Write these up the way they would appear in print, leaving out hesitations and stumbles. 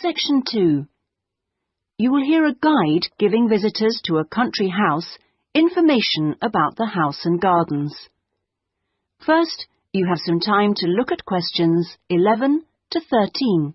Section 2. You will hear a guide giving visitors to a country house information about the house and gardens. First, you have some time to look at questions 11 to 13.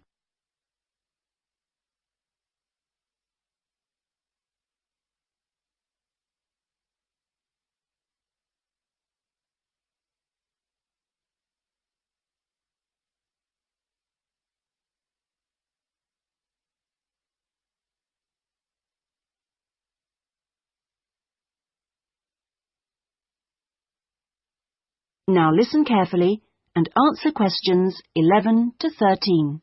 Now listen carefully and answer questions 11 to 13.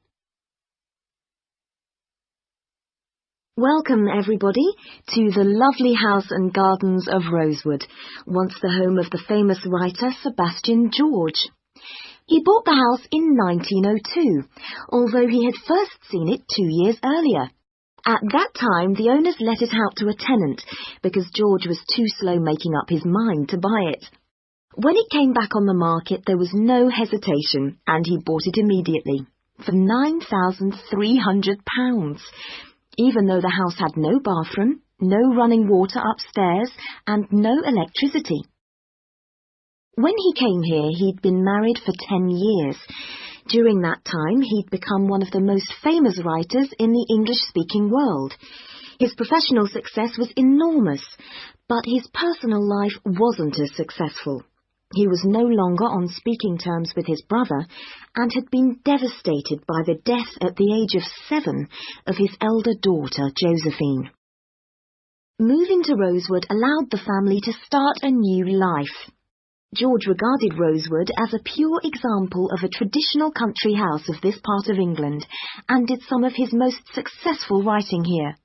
Welcome, everybody, to the lovely house and gardens of Rosewood, once the home of the famous writer Sebastian George. He bought the house in 1902, although he had first seen it 2 years earlier. At that time, the owners let it out to a tenant because George was too slow making up his mind to buy it. When it came back on the market, there was no hesitation, and he bought it immediately, for £9,300, even though the house had no bathroom, no running water upstairs, and no electricity. When he came here, he'd been married for 10 years. During that time, he'd become one of the most famous writers in the English-speaking world. His professional success was enormous, but his personal life wasn't as successful. He was no longer on speaking terms with his brother and had been devastated by the death at the age of 7 of his elder daughter, Josephine. Moving to Rosewood allowed the family to start a new life. George regarded Rosewood as a pure example of a traditional country house of this part of England and did some of his most successful writing here.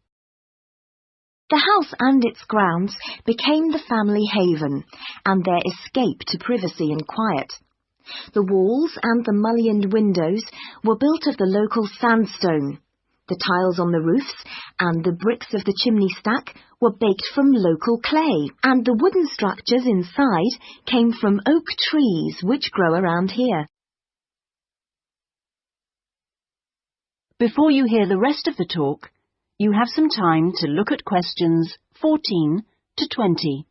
The house and its grounds became the family haven and their escape to privacy and quiet. The walls and the mullioned windows were built of the local sandstone. The tiles on the roofs and the bricks of the chimney stack were baked from local clay, and the wooden structures inside came from oak trees which grow around here. Before you hear the rest of the talk, you have some time to look at questions 14 to 20.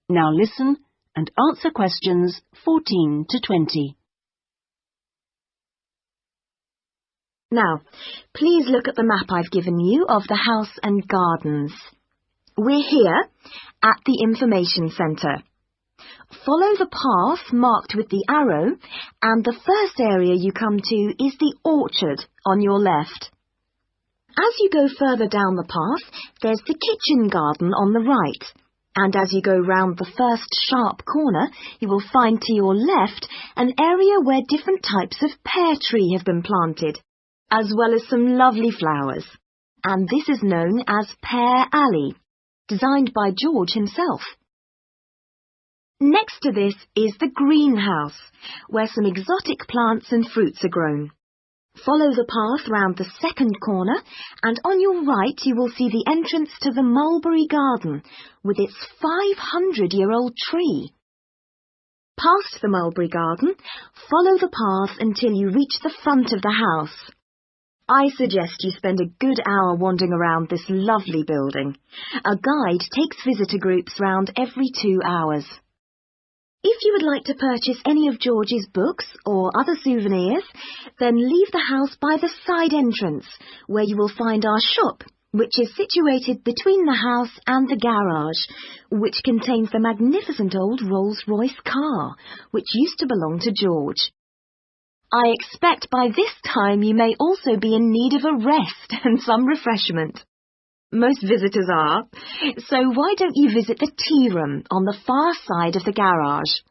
Now listen and answer questions 14 to 20. Now, please look at the map I've given you of the house and gardens. We're here at the information centre. Follow the path marked with the arrow, and the first area you come to is the orchard on your left. As you go further down the path, there's the kitchen garden on the right. And as you go round the first sharp corner, you will find to your left an area where different types of pear tree have been planted, as well as some lovely flowers. And this is known as Pear Alley, designed by George himself. Next to this is the greenhouse, where some exotic plants and fruits are grown. Follow the path round the second corner, and on your right you will see the entrance to the mulberry garden with its 500-year-old tree. Past the mulberry garden, follow the path until you reach the front of the house. I suggest you spend a good hour wandering around this lovely building. A guide takes visitor groups round every 2 hours. If you would like to purchase any of George's books or other souvenirs, then leave the house by the side entrance, where you will find our shop, which is situated between the house and the garage, which contains the magnificent old Rolls-Royce car, which used to belong to George. I expect by this time you may also be in need of a rest and some refreshment. Most visitors are, so why don't you visit the tea room on the far side of the garage?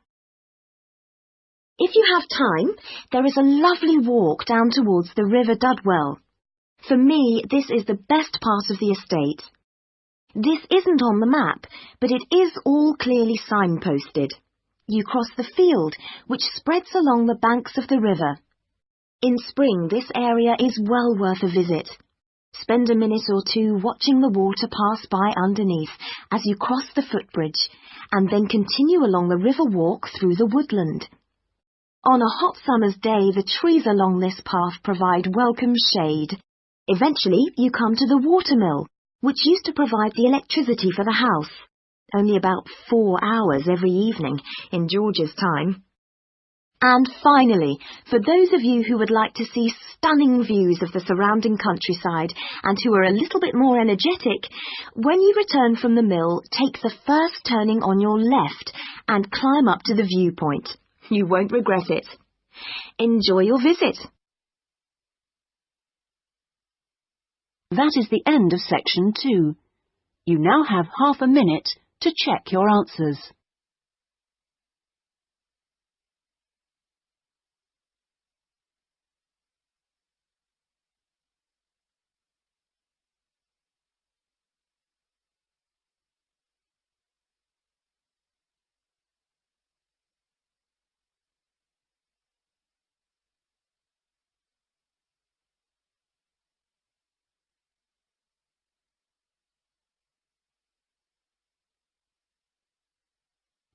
If you have time, there is a lovely walk down towards the River Dudwell. For me, this is the best part of the estate. This isn't on the map, but it is all clearly signposted. You cross the field, which spreads along the banks of the river. In spring, this area is well worth a visit. Spend a minute or two watching the water pass by underneath as you cross the footbridge, and then continue along the river walk through the woodland. On a hot summer's day, the trees along this path provide welcome shade. Eventually, you come to the watermill, which used to provide the electricity for the house. Only about 4 hours every evening in George's time. And finally, for those of you who would like to see stunning views of the surrounding countryside and who are a little bit more energetic, when you return from the mill, take the first turning on your left and climb up to the viewpoint. You won't regret it. Enjoy your visit. That is the end of section 2. You now have half a minute to check your answers.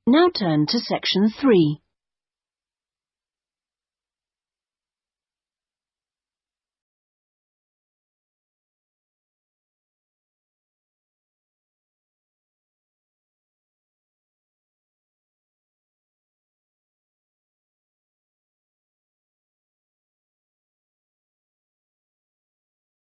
Now turn to section 3.